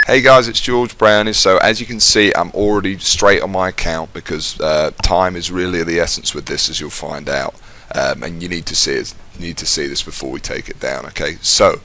Hey guys, it's George Brownie. So as you can see, I'm already straight on my account because time is really the essence with this, as you'll find out. And you need to see this before we take it down. Okay, so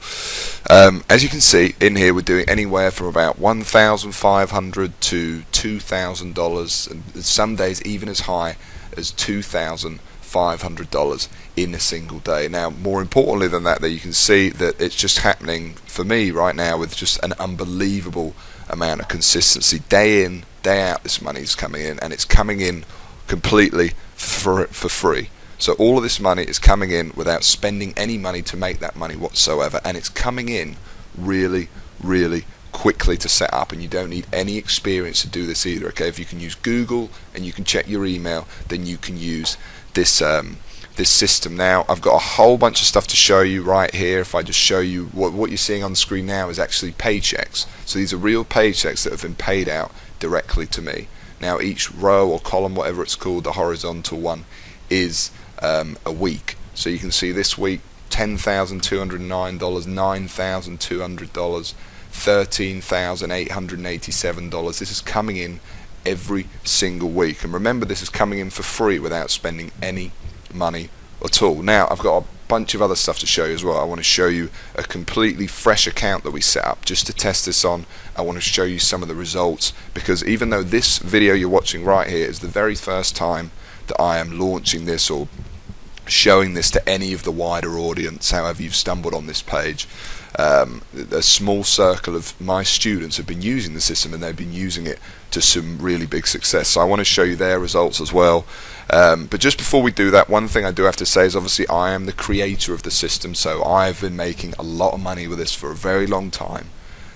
as you can see in here, we're doing anywhere from about $1,500 to $2,000, and some days even as high as $2,500 in a single day. Now, more importantly than that, you can see that it's just happening for me right now with just an unbelievable amount of consistency. Day in, day out, this money is coming in, and it's coming in completely for free. So all of this money is coming in without spending any money to make that money whatsoever, and it's coming in really, really quickly to set up, and you don't need any experience to do this either. Okay, if you can use Google and you can check your email, then you can use this this system. Now I've got a whole bunch of stuff to show you right here. If I just show you what you're seeing on the screen now is actually paychecks. So these are real paychecks that have been paid out directly to me. Now each row or column, whatever it's called, the horizontal one, is a week. So you can see this week $10,209, $9,200, $13,887. This is coming in every single week, and remember, this is coming in for free without spending any money at all. Now I've got a bunch of other stuff to show you as well. I want to show you a completely fresh account that we set up just to test this on. I want to show you some of the results, because even though this video you're watching right here is the very first time that I am launching this or showing this to any of the wider audience, however you've stumbled on this page, a small circle of my students have been using the system, and they've been using it to some really big success. So I want to show you their results as well. But just before we do that, one thing I do have to say is obviously I am the creator of the system, so I've been making a lot of money with this for a very long time.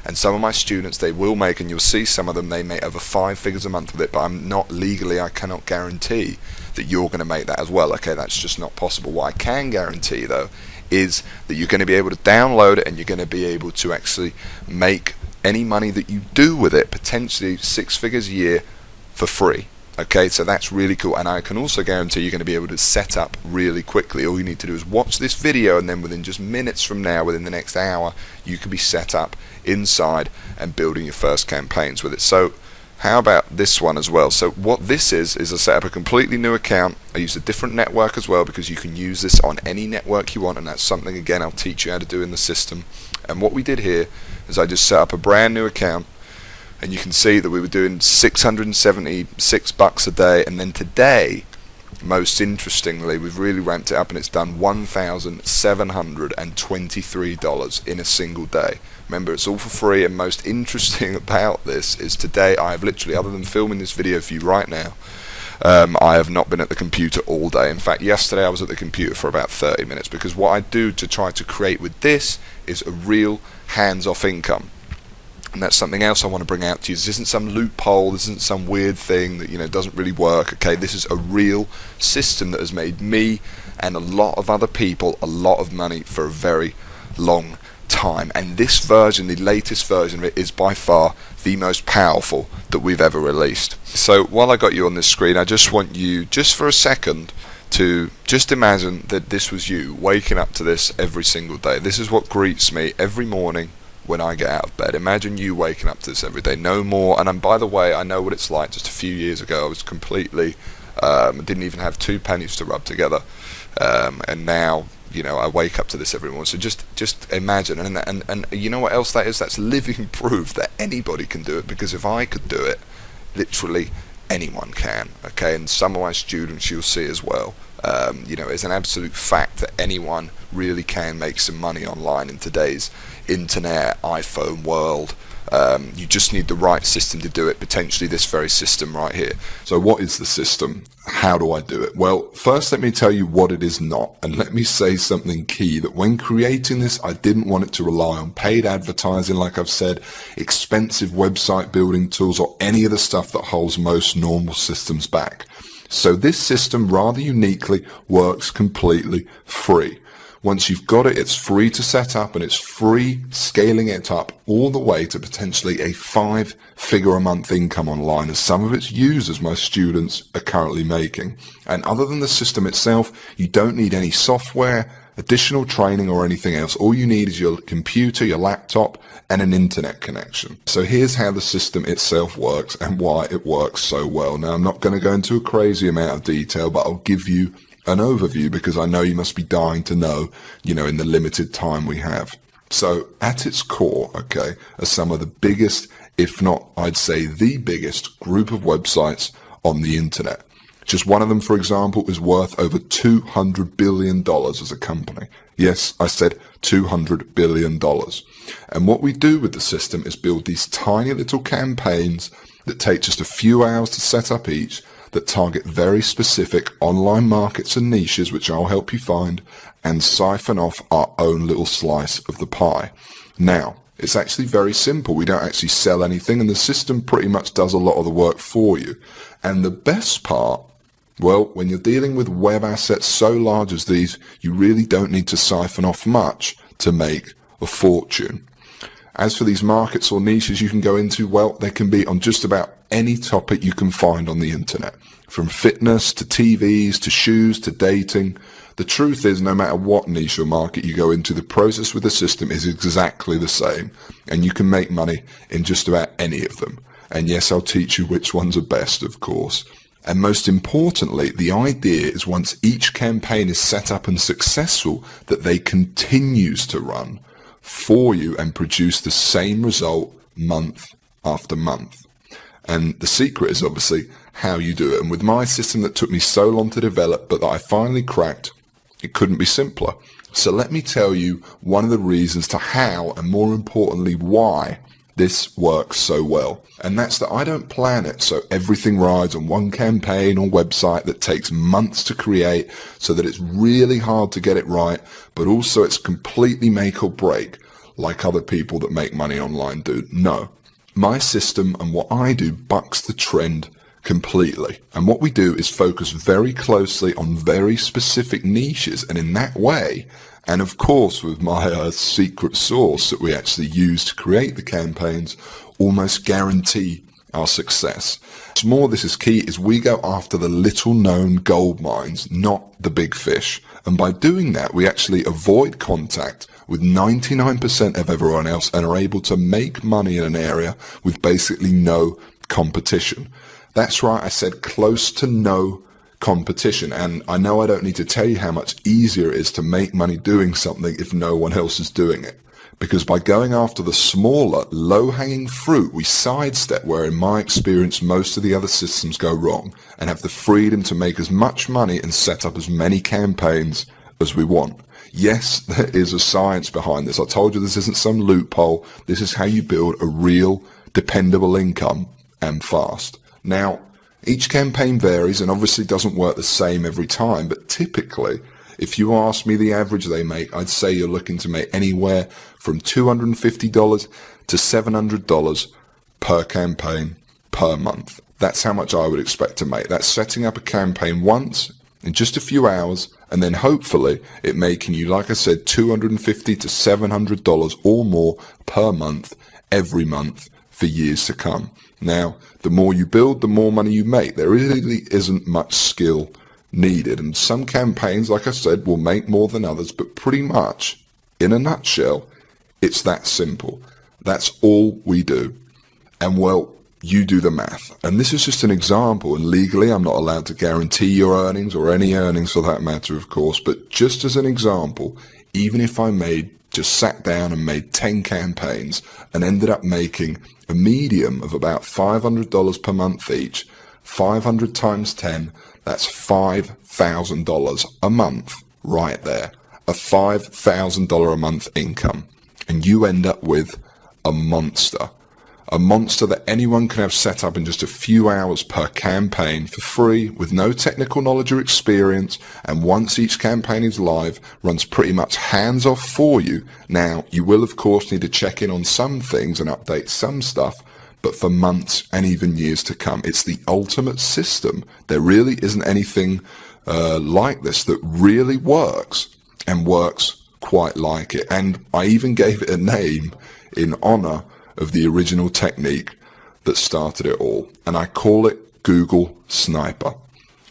And some of my students, they will make, and you'll see some of them, they make over 5 figures a month with it, but I'm not legally, I cannot guarantee that you're going to make that as well. Okay, that's just not possible. What I can guarantee though is that you're going to be able to download it, and you're going to be able to actually make any money that you do with it, potentially 6 figures a year, for free. Okay, so that's really cool, and I can also guarantee you're going to be able to set up really quickly. All you need to do is watch this video, and then within just minutes from now, within the next hour, you can be set up inside and building your first campaigns with it. So how about this one as well? So what this is I set up a completely new account. I use a different network as well, because you can use this on any network you want, and that's something, again, I'll teach you how to do in the system. And what we did here is I just set up a brand new account, and you can see that we were doing $676 a day, and then today, most interestingly, we've really ramped it up, and it's done $1,723 in a single day. Remember, it's all for free, and most interesting about this is today I have literally, other than filming this video for you right now, I have not been at the computer all day. In fact, yesterday I was at the computer for about 30 minutes, because what I do to try to create with this is a real hands-off income. And that's something else I want to bring out to you. This isn't some loophole, this isn't some weird thing that, you know, doesn't really work. Okay, this is a real system that has made me and a lot of other people a lot of money for a very long time. And this version, the latest version of it, is by far the most powerful that we've ever released. So while I got you on this screen, I just want you, just for a second, to just imagine that this was you waking up to this every single day. This is what greets me every morning when I get out of bed. Imagine you waking up to this every day, no more. And by the way, I know what it's like. Just a few years ago, I was completely, didn't even have 2 pennies to rub together, and now, you know, I wake up to this every morning. So just imagine, and you know what else that is? That's living proof that anybody can do it, because if I could do it, literally anyone can. Okay, and some of my students you'll see as well. You know, it's an absolute fact that anyone really can make some money online in today's internet, iPhone world. You just need the right system to do it, potentially this very system right here. So what is the system? How do I do it? Well, first let me tell you what it is not, and let me say something key, that when creating this, I didn't want it to rely on paid advertising, like I've said, expensive website building tools, or any of the stuff that holds most normal systems back. So this system, rather uniquely, works completely free. Once you've got it, it's free to set up, and it's free scaling it up all the way to potentially a 5-figure-a-month income online, as some of its users, my students, are currently making. And other than the system itself, you don't need any software, additional training or anything else. All you need is your computer, your laptop, and an internet connection. So here's how the system itself works and why it works so well. Now, I'm not going to go into a crazy amount of detail, but I'll give you an overview because I know you must be dying to know, in the limited time we have. So at its core, okay, are some of the biggest, if not, I'd say the biggest group of websites on the internet. Just one of them, for example, is worth over $200 billion as a company. Yes, I said $200 billion. And what we do with the system is build these tiny little campaigns that take just a few hours to set up each, that target very specific online markets and niches, which I'll help you find, and siphon off our own little slice of the pie. Now, it's actually very simple. We don't actually sell anything, and the system pretty much does a lot of the work for you. And the best part, well, when you're dealing with web assets so large as these, you really don't need to siphon off much to make a fortune. As for these markets or niches you can go into, well, they can be on just about any topic you can find on the internet. From fitness to TVs to shoes to dating. The truth is, no matter what niche or market you go into, the process with the system is exactly the same. And you can make money in just about any of them. And yes, I'll teach you which ones are best, of course. And most importantly, the idea is once each campaign is set up and successful, that they continues to run for you and produce the same result month after month. And the secret is obviously how you do it. And with my system that took me so long to develop, but that I finally cracked, it couldn't be simpler. So let me tell you one of the reasons to how, and more importantly, why this works so well. And that's that I don't plan it so everything rides on one campaign or website that takes months to create, so that it's really hard to get it right, but also it's completely make or break like other people that make money online do. No. My system and what I do bucks the trend completely. And what we do is focus very closely on very specific niches, and in that way, and of course with my secret sauce that we actually use to create the campaigns, almost guarantee our success. What's more, this is key, is we go after the little known gold mines, not the big fish. And by doing that, we actually avoid contact with 99% of everyone else and are able to make money in an area with basically no competition. That's right, I said close to no competition. And I know I don't need to tell you how much easier it is to make money doing something if no one else is doing it. Because by going after the smaller, low-hanging fruit, we sidestep where, in my experience, most of the other systems go wrong, and have the freedom to make as much money and set up as many campaigns as we want. Yes, there is a science behind this. I told you this isn't some loophole. This is how you build a real, dependable income, and fast. Now, each campaign varies and obviously doesn't work the same every time, but typically, if you ask me the average they make, I'd say you're looking to make anywhere from $250 to $700 per campaign per month. That's how much I would expect to make. That's setting up a campaign once in just a few hours, and then hopefully it making you, like I said, $250 to $700 or more per month, every month for years to come. Now, the more you build, the more money you make. There really isn't much skill needed, and some campaigns, like I said, will make more than others, but pretty much, in a nutshell, it's that simple. That's all we do. And well, you do the math. And this is just an example, and legally I'm not allowed to guarantee your earnings, or any earnings for that matter, of course, but just as an example, even if I just sat down and made 10 campaigns and ended up making a medium of about $500 per month each, 500 times 10, that's $5,000 a month right there. A $5,000 a month income. And you end up with a monster. A monster that anyone can have set up in just a few hours per campaign for free, with no technical knowledge or experience, and once each campaign is live, runs pretty much hands off for you. Now, you will of course need to check in on some things and update some stuff, but for months and even years to come. It's the ultimate system. There really isn't anything like this that really works, and works quite like it. And I even gave it a name in honor of the original technique that started it all, and I call it Google Sniper.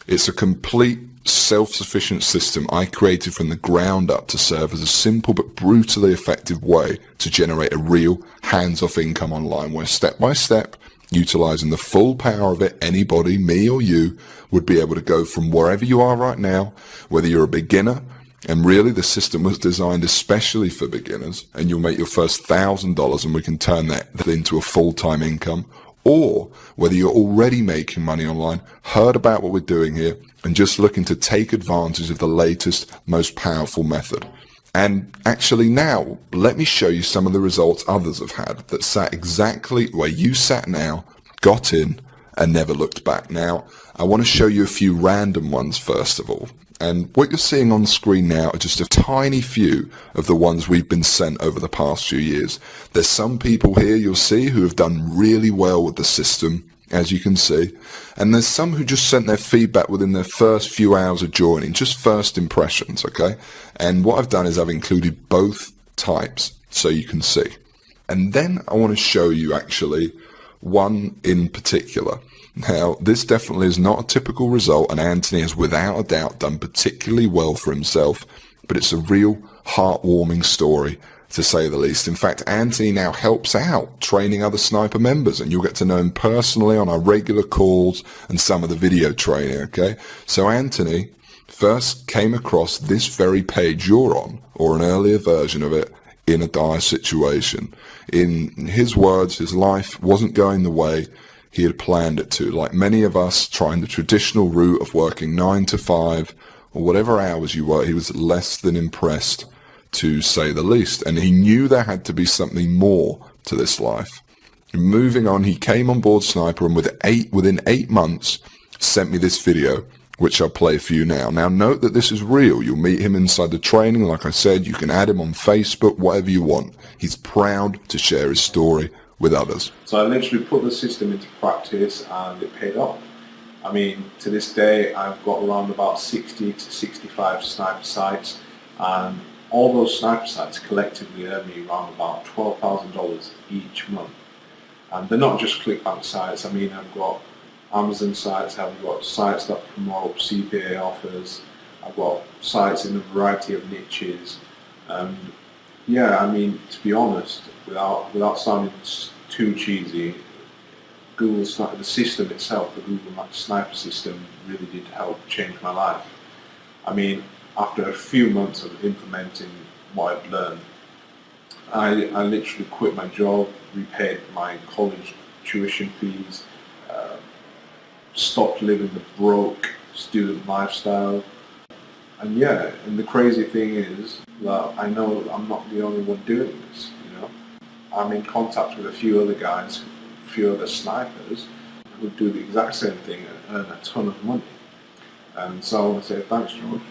It's a complete self-sufficient system I created from the ground up to serve as a simple but brutally effective way to generate a real hands-off income online, where step by step, utilizing the full power of it, anybody, me or you, would be able to go from wherever you are right now, whether you're a beginner, and really the system was designed especially for beginners, and you'll make your first $1,000 and we can turn that into a full-time income, or whether you're already making money online, heard about what we're doing here, and just looking to take advantage of the latest, most powerful method. And actually now, let me show you some of the results others have had that sat exactly where you sat now, got in, and never looked back. Now, I want to show you a few random ones first of all. And what you're seeing on the screen now are just a tiny few of the ones we've been sent over the past few years. There's some people here you'll see who have done really well with the system, as you can see. And there's some who just sent their feedback within their first few hours of joining, just first impressions, okay? And what I've done is I've included both types so you can see. And then I want to show you actually one in particular. Now, this definitely is not a typical result, and Anthony has without a doubt done particularly well for himself, but it's a real heartwarming story, to say the least. In fact, Anthony now helps out training other sniper members, and you'll get to know him personally on our regular calls and some of the video training, okay? So Anthony first came across this very page you're on, or an earlier version of it, in a dire situation. In his words, his life wasn't going the way he had planned it to. Like many of us trying the traditional route of working 9 to 5 or whatever hours you work, he was less than impressed, to say the least. And he knew there had to be something more to this life. Moving on, he came on board Sniper, and within 8 months sent me this video, which I'll play for you now. Now note that this is real. You'll meet him inside the training. Like I said, you can add him on Facebook, whatever you want. He's proud to share his story with others. So I literally put the system into practice and it paid off. I mean, to this day I've got around about 60 to 65 sniper sites, and all those sniper sites collectively earn me around about $12,000 each month. And they're not just ClickBank sites. I mean, I've got Amazon sites, I've got sites that promote CPA offers, I've got sites in a variety of niches. Yeah, I mean, to be honest, without sounding too cheesy, the system itself, the Google Sniper system, really did help change my life. I mean, after a few months of implementing what I've learned, I literally quit my job, repaid my college tuition fees, stopped living the broke student lifestyle. And yeah, and the crazy thing is that I know I'm not the only one doing this, you know. I'm in contact with a few other guys, a few other snipers who do the exact same thing and earn a ton of money. And so I want to say thanks, George.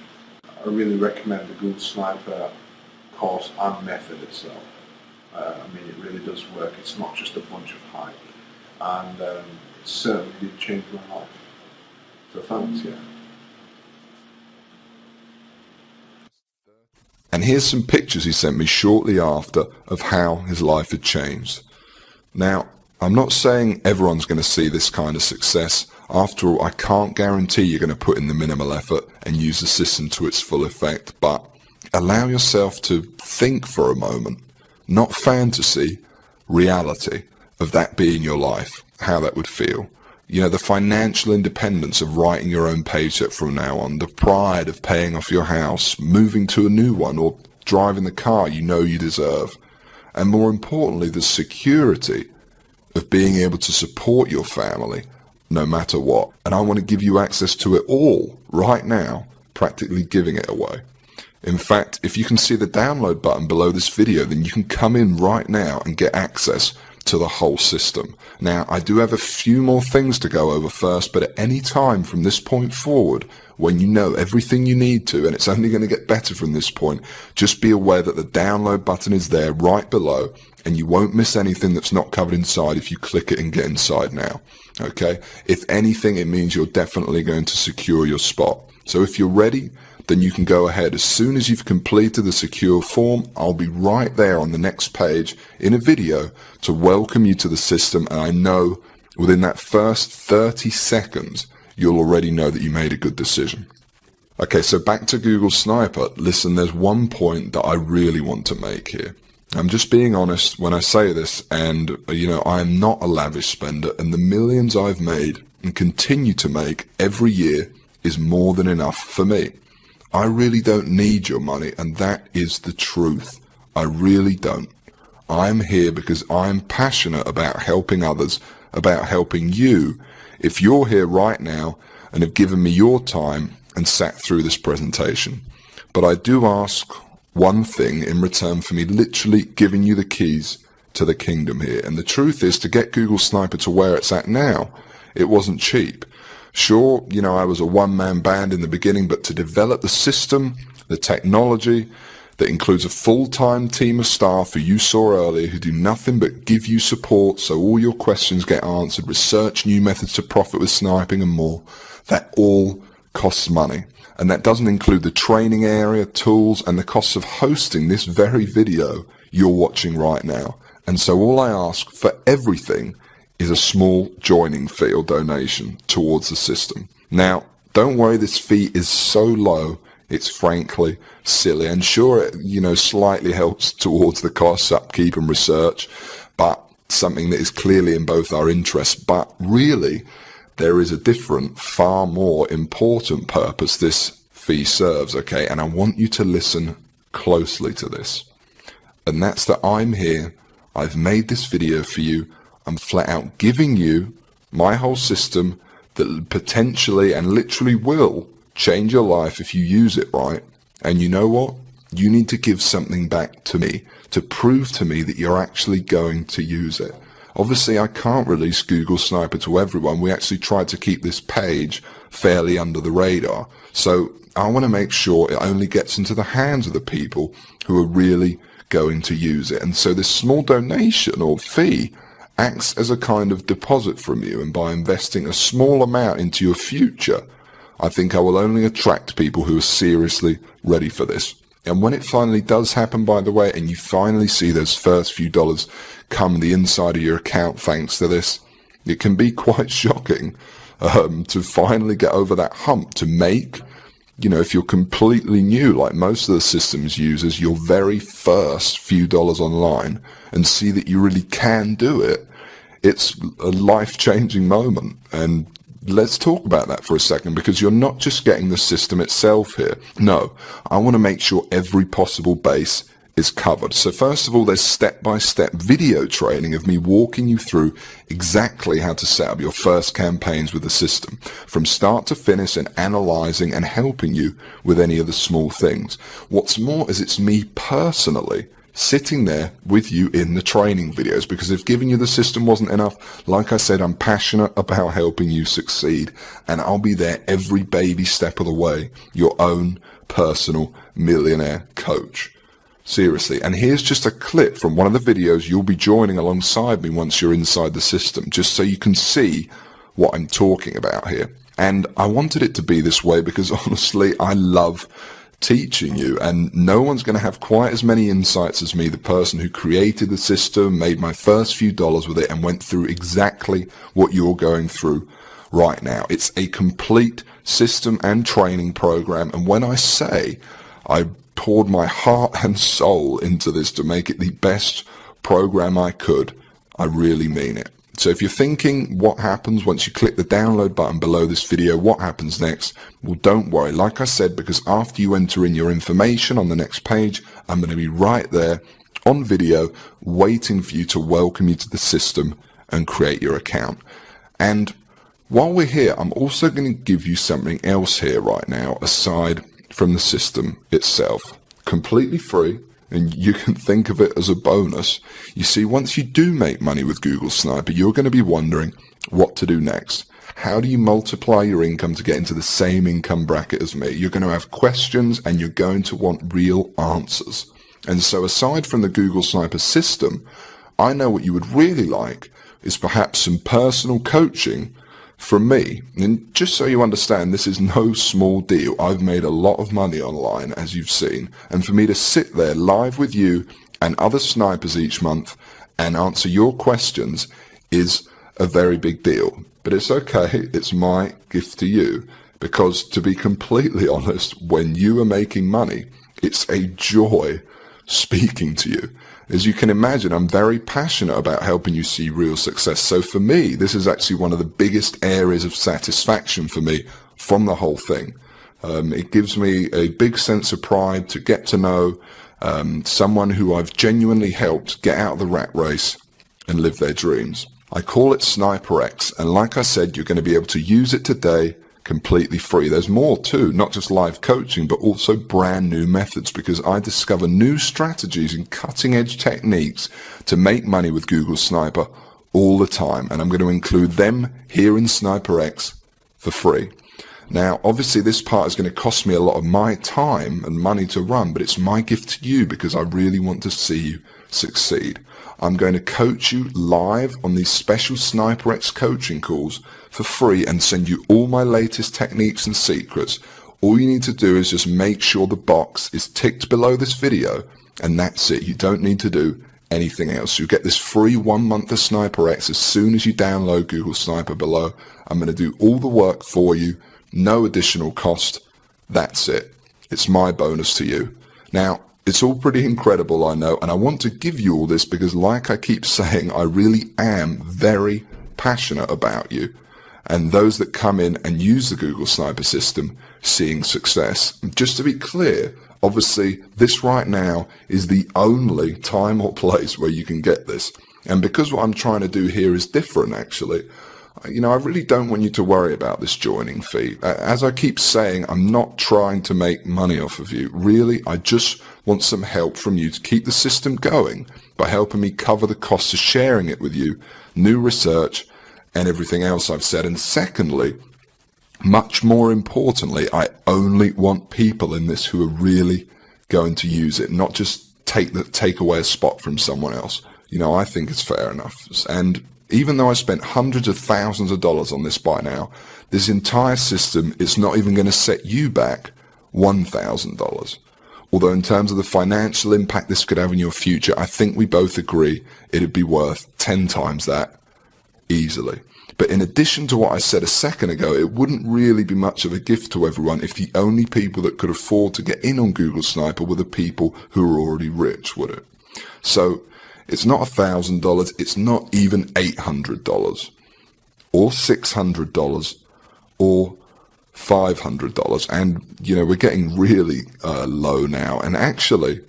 I really recommend the Google Sniper course and method itself. I mean, it really does work. It's not just a bunch of hype. And it certainly did change my life. So thanks, yeah. And here's some pictures he sent me shortly after of how his life had changed. Now, I'm not saying everyone's going to see this kind of success. After all, I can't guarantee you're going to put in the minimal effort and use the system to its full effect, but allow yourself to think for a moment, not fantasy, reality of that being your life, how that would feel. You know, the financial independence of writing your own paycheck from now on, the pride of paying off your house, moving to a new one, or driving the car you know you deserve. And more importantly, the security of being able to support your family no matter what. And I want to give you access to it all right now, practically giving it away. In fact, if you can see the download button below this video, then you can come in right now and get access to the whole system. Now, I do have a few more things to go over first, but at any time from this point forward, when you know everything you need to, and it's only going to get better from this point, just be aware that the download button is there right below, and you won't miss anything that's not covered inside if you click it and get inside now. Okay? If anything, it means you're definitely going to secure your spot. So if you're ready, then you can go ahead. As soon as you've completed the secure form, I'll be right there on the next page in a video to welcome you to the system, and I know within that first 30 seconds, you'll already know that you made a good decision. Okay, so back to Google Sniper. Listen, there's one point that I really want to make here. I'm just being honest when I say this, and, I am not a lavish spender, and the millions I've made and continue to make every year is more than enough for me. I really don't need your money, and that is the truth. I really don't. I'm here because I'm passionate about helping others, about helping you. If you're here right now and have given me your time and sat through this presentation. But I do ask one thing in return for me literally giving you the keys to the kingdom here. And the truth is, to get Google Sniper to where it's at now, it wasn't cheap. Sure, I was a one-man band in the beginning, but to develop the system, the technology, that includes a full-time team of staff who you saw earlier who do nothing but give you support so all your questions get answered, research new methods to profit with sniping and more, that all costs money. And that doesn't include the training area, tools, and the costs of hosting this very video you're watching right now. And so all I ask for everything is a small joining fee or donation towards the system. Now, don't worry, this fee is so low, it's frankly silly. And sure, it, slightly helps towards the costs, upkeep and research, but something that is clearly in both our interests. But really, there is a different, far more important purpose this fee serves, okay? And I want you to listen closely to this. And that's that I'm here, I've made this video for you, I'm flat out giving you my whole system that potentially and literally will change your life if you use it right. And you know what? You need to give something back to me to prove to me that you're actually going to use it. Obviously, I can't release Google Sniper to everyone. We actually tried to keep this page fairly under the radar. So I want to make sure it only gets into the hands of the people who are really going to use it. And so this small donation or fee acts as a kind of deposit from you. And by investing a small amount into your future, I think I will only attract people who are seriously ready for this. And when it finally does happen, by the way, and you finally see those first few dollars come the inside of your account thanks to this, it can be quite shocking to finally get over that hump, to make, if you're completely new, like most of the systems users, your very first few dollars online and see that you really can do it. It's a life-changing moment. And let's talk about that for a second, because you're not just getting the system itself here. No, I want to make sure every possible base is covered. So first of all, there's step-by-step video training of me walking you through exactly how to set up your first campaigns with the system, from start to finish, and analyzing and helping you with any of the small things. What's more is it's me personally sitting there with you in the training videos, because if giving you the system wasn't enough, like I said, I'm passionate about helping you succeed, and I'll be there every baby step of the way, your own personal millionaire coach. Seriously. And here's just a clip from one of the videos you'll be joining alongside me once you're inside the system, just so you can see what I'm talking about here. And I wanted it to be this way because honestly, I love teaching you, and no one's going to have quite as many insights as me, the person who created the system, made my first few dollars with it, and went through exactly what you're going through right now. It's a complete system and training program, and when I say I poured my heart and soul into this to make it the best program I could, I really mean it. So if you're thinking what happens once you click the download button below this video, what happens next? Well, don't worry. Like I said, because after you enter in your information on the next page, I'm going to be right there on video waiting for you to welcome you to the system and create your account. And while we're here, I'm also going to give you something else here right now, aside from the system itself, completely free. And you can think of it as a bonus. You see, once you do make money with Google Sniper, you're going to be wondering what to do next. How do you multiply your income to get into the same income bracket as me? You're going to have questions and you're going to want real answers. And so aside from the Google Sniper system, I know what you would really like is perhaps some personal coaching from me. And just so you understand, this is no small deal. I've made a lot of money online, as you've seen, and for me to sit there live with you and other snipers each month and answer your questions is a very big deal. But it's okay, it's my gift to you. Because to be completely honest, when you are making money, it's a joy speaking to you. As you can imagine, I'm very passionate about helping you see real success. So for me, this is actually one of the biggest areas of satisfaction for me from the whole thing. It gives me a big sense of pride to get to know someone who I've genuinely helped get out of the rat race and live their dreams. I call it SniperX, and like I said, you're going to be able to use it today completely free. There's more too, not just live coaching, but also brand new methods, because I discover new strategies and cutting edge techniques to make money with Google Sniper all the time. And I'm going to include them here in SniperX for free. Now, obviously this part is going to cost me a lot of my time and money to run, but it's my gift to you because I really want to see you succeed. I'm going to coach you live on these special SniperX coaching calls for free and send you all my latest techniques and secrets. All you need to do is just make sure the box is ticked below this video, and that's it. You don't need to do anything else. You get this free 1 month of SniperX as soon as you download Google Sniper below. I'm going to do all the work for you, no additional cost. That's it. It's my bonus to you. Now, it's all pretty incredible, I know, and I want to give you all this because, like I keep saying, I really am very passionate about you and those that come in and use the Google Sniper system seeing success. Just to be clear, obviously, this right now is the only time or place where you can get this. And because what I'm trying to do here is different, actually, you know, I really don't want you to worry about this joining fee. As I keep saying, I'm not trying to make money off of you. Really, I just want some help from you to keep the system going by helping me cover the costs of sharing it with you, new research, and everything else I've said. And secondly, much more importantly, I only want people in this who are really going to use it, not just take away a spot from someone else. You know, I think it's fair enough. And even though I spent hundreds of thousands of dollars on this by now, this entire system is not even going to set you back $1,000. Although in terms of the financial impact this could have in your future, I think we both agree it'd be worth 10 times that easily. But in addition to what I said a second ago, it wouldn't really be much of a gift to everyone if the only people that could afford to get in on Google Sniper were the people who are already rich, would it? So it's not $1,000, it's not even $800 or $600 or $500. And, you know, we're getting really low now. And actually,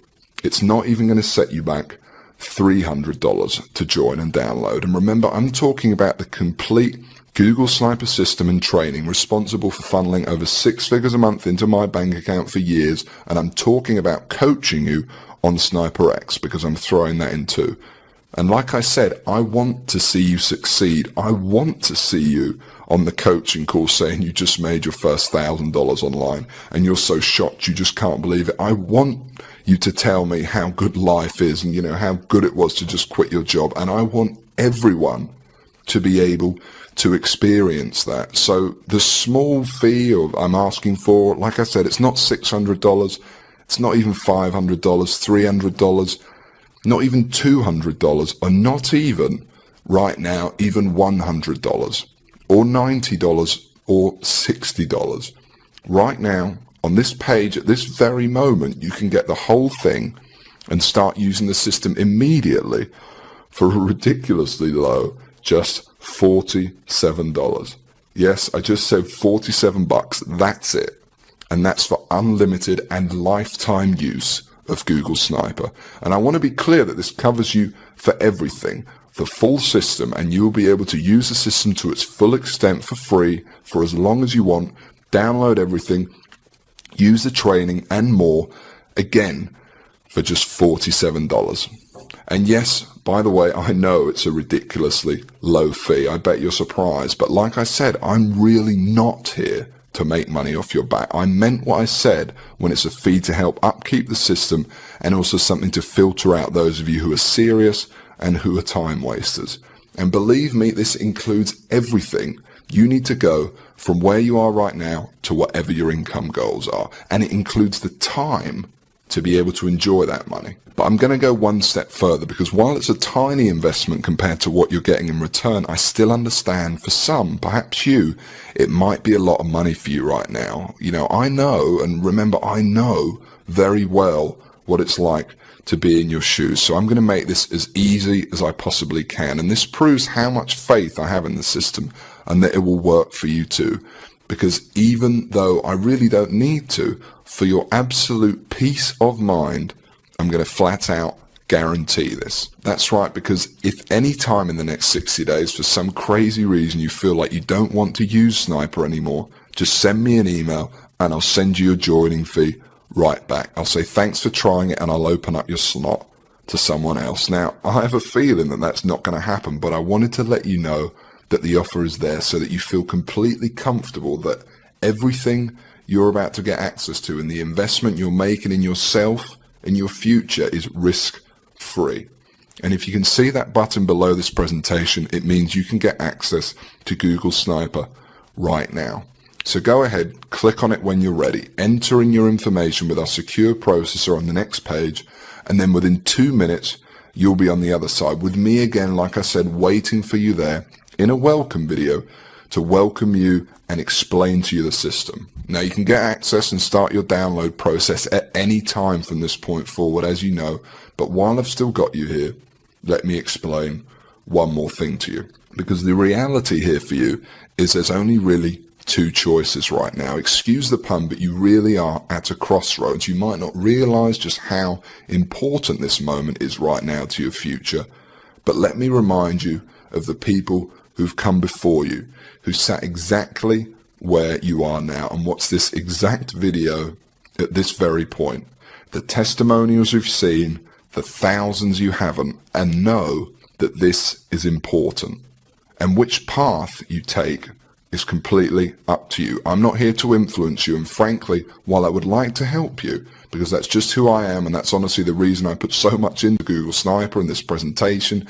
it's not even going to set you back $300 to join and download. And remember, I'm talking about the complete Google Sniper system and training responsible for funneling over 6 figures a month into my bank account for years. And I'm talking about coaching you on SniperX because I'm throwing that in too. And like I said, I want to see you succeed. I want to see you on the coaching call saying you just made your first $1,000 online and you're so shocked you just can't believe it. I want you to tell me how good life is and, you know, how good it was to just quit your job. And I want everyone to be able to experience that. So the small fee I'm asking for, like I said, it's not $600. It's not even $500, $300, not even $200, or not even, right now, even $100, or $90, or $60. Right now, on this page, at this very moment, you can get the whole thing and start using the system immediately for a ridiculously low, just $47. Yes, I just said $47, that's it. And that's for unlimited and lifetime use of Google Sniper. And I want to be clear that this covers you for everything, the full system, and you'll be able to use the system to its full extent for free for as long as you want, download everything, use the training and more, again, for just $47. And yes, by the way, I know it's a ridiculously low fee. I bet you're surprised. But like I said, I'm really not here to make money off your back. I meant what I said when it's a fee to help upkeep the system and also something to filter out those of you who are serious and who are time wasters. And believe me, this includes everything you need to go from where you are right now to whatever your income goals are. And it includes the time to be able to enjoy that money. But I'm going to go one step further, because while it's a tiny investment compared to what you're getting in return, I still understand for some, perhaps you, it might be a lot of money for you right now. You know, I know, and remember, I know very well what it's like to be in your shoes. So I'm going to make this as easy as I possibly can. And this proves how much faith I have in the system and that it will work for you too. Because even though I really don't need to, for your absolute peace of mind, I'm going to flat out guarantee this. That's right, because if any time in the next 60 days, for some crazy reason, you feel like you don't want to use Sniper anymore, just send me an email and I'll send you a joining fee right back. I'll say thanks for trying it and I'll open up your slot to someone else. Now, I have a feeling that that's not going to happen, but I wanted to let you know that the offer is there so that you feel completely comfortable that everything you're about to get access to and the investment you're making in yourself and your future is risk-free. And if you can see that button below this presentation, it means you can get access to Google Sniper right now. So go ahead, click on it when you're ready, enter in your information with our secure processor on the next page, and then within 2 minutes, you'll be on the other side with me again, like I said, waiting for you there in a welcome video to welcome you and explain to you the system. Now you can get access and start your download process at any time from this point forward, as you know, but while I've still got you here, let me explain one more thing to you. Because the reality here for you is there's only really two choices right now. Excuse the pun, but you really are at a crossroads. You might not realize just how important this moment is right now to your future, but let me remind you of the people who've come before you, who sat exactly where you are now and watch this exact video at this very point. The testimonials you've seen, the thousands you haven't, and know that this is important. And which path you take is completely up to you. I'm not here to influence you, and frankly, while I would like to help you, because that's just who I am, and that's honestly the reason I put so much into Google Sniper in this presentation,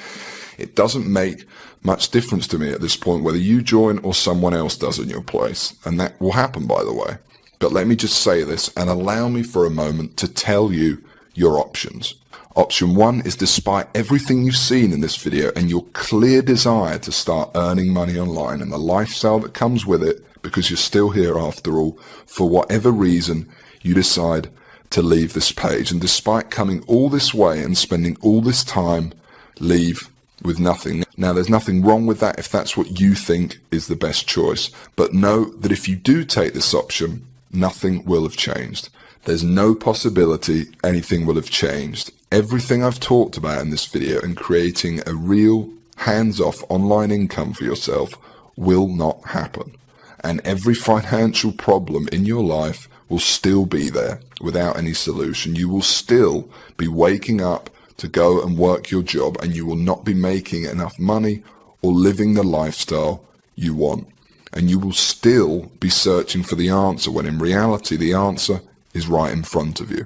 it doesn't make much difference to me at this point whether you join or someone else does in your place. And that will happen, by the way. But let me just say this and allow me for a moment to tell you your options. Option 1 is, despite everything you've seen in this video and your clear desire to start earning money online and the lifestyle that comes with it, because you're still here after all, for whatever reason, you decide to leave this page. And despite coming all this way and spending all this time, leave with nothing. Now, there's nothing wrong with that if that's what you think is the best choice. But know that if you do take this option, nothing will have changed. There's no possibility anything will have changed. Everything I've talked about in this video and creating a real hands-off online income for yourself will not happen. And every financial problem in your life will still be there without any solution. You will still be waking up to go and work your job, and you will not be making enough money or living the lifestyle you want. And you will still be searching for the answer when in reality the answer is right in front of you.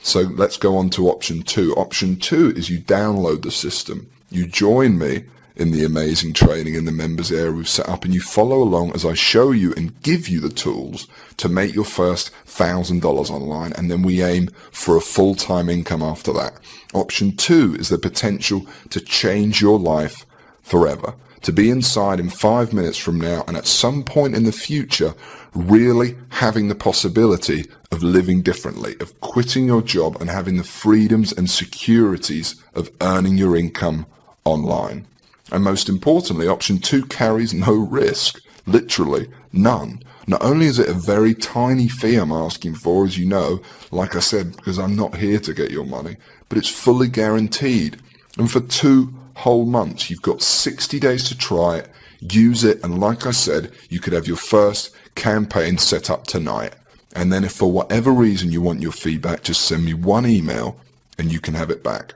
So let's go on to option 2. Option 2 is you download the system. You join me in the amazing training in the members area we've set up, and you follow along as I show you and give you the tools to make your first $1,000 online, and then we aim for a full-time income after that. Option 2 is the potential to change your life forever, to be inside in 5 minutes from now and at some point in the future really having the possibility of living differently, of quitting your job and having the freedoms and securities of earning your income online. And most importantly, option 2 carries no risk, literally none. Not only is it a very tiny fee I'm asking for, as you know, like I said, because I'm not here to get your money, but it's fully guaranteed. And for 2 whole months, you've got 60 days to try it, use it, and like I said, you could have your first campaign set up tonight. And then if for whatever reason you want your feedback, just send me one email and you can have it back.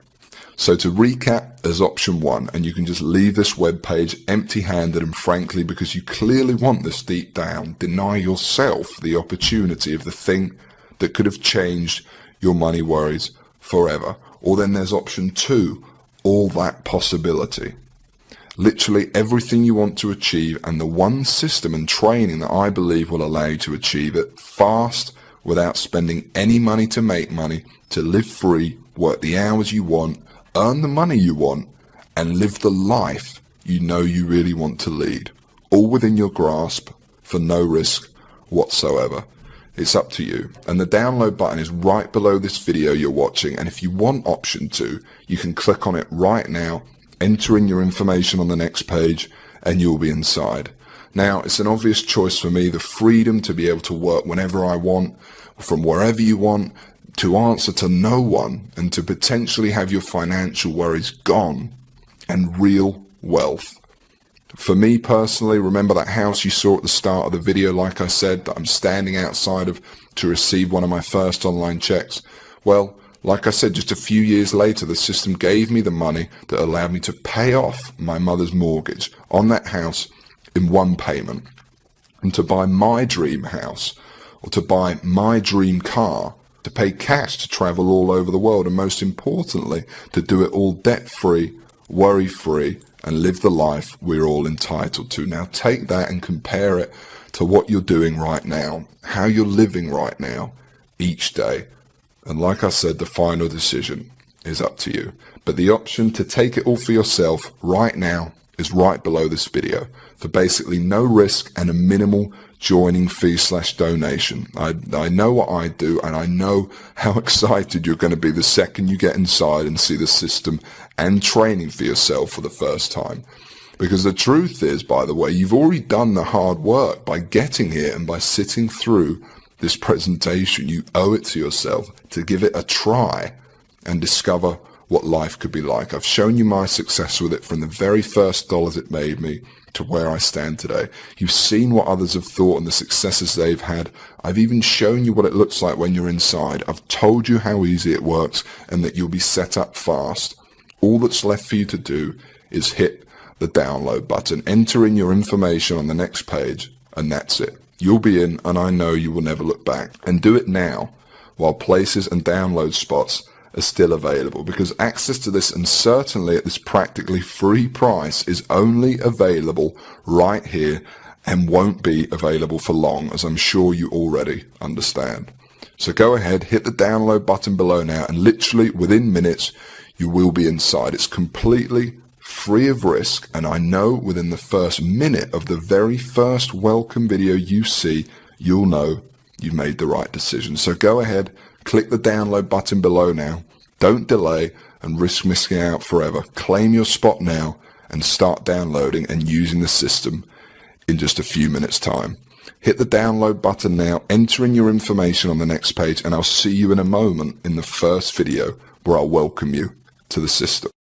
So to recap, there's option 1, and you can just leave this web page empty-handed, and frankly, because you clearly want this deep down, deny yourself the opportunity of the thing that could have changed your money worries forever. Or then there's option 2, all that possibility. Literally everything you want to achieve, and the one system and training that I believe will allow you to achieve it fast, without spending any money to make money, to live free, work the hours you want, earn the money you want, and live the life you know you really want to lead, all within your grasp for no risk whatsoever. It's up to you. And the download button is right below this video you're watching, and if you want option 2, you can click on it right now, enter in your information on the next page, and you'll be inside. Now, it's an obvious choice for me, the freedom to be able to work whenever I want, from wherever you want, to answer to no one, and to potentially have your financial worries gone, and real wealth. For me personally, remember that house you saw at the start of the video, like I said, that I'm standing outside of to receive one of my first online checks? Well, like I said, just a few years later, the system gave me the money that allowed me to pay off my mother's mortgage on that house in one payment, and to buy my dream house, or to buy my dream car, to pay cash to travel all over the world, and most importantly, to do it all debt-free, worry-free, and live the life we're all entitled to. Now take that and compare it to what you're doing right now, how you're living right now, each day. And like I said, the final decision is up to you. But the option to take it all for yourself right now is right below this video, for basically no risk and a minimal joining fee/donation. I know what I do, and I know how excited you're going to be the second you get inside and see the system and training for yourself for the first time. Because the truth is, by the way, you've already done the hard work by getting here and by sitting through this presentation. You owe it to yourself to give it a try and discover what life could be like. I've shown you my success with it from the very first dollars it made me to where I stand today. You've seen what others have thought and the successes they've had. I've even shown you what it looks like when you're inside. I've told you how easy it works and that you'll be set up fast. All that's left for you to do is hit the download button, enter in your information on the next page, and that's it. You'll be in, and I know you will never look back. And do it now, while places and download spots are still available, because access to this, and certainly at this practically free price, is only available right here and won't be available for long, as I'm sure you already understand. So go ahead, hit the download button below now, and literally within minutes you will be inside. It's completely free of risk, and I know within the first minute of the very first welcome video you see, you'll know you've made the right decision. So go ahead, click the download button below now. Don't delay and risk missing out forever. Claim your spot now and start downloading and using the system in just a few minutes' time. Hit the download button now, enter in your information on the next page, and I'll see you in a moment in the first video where I'll welcome you to the system.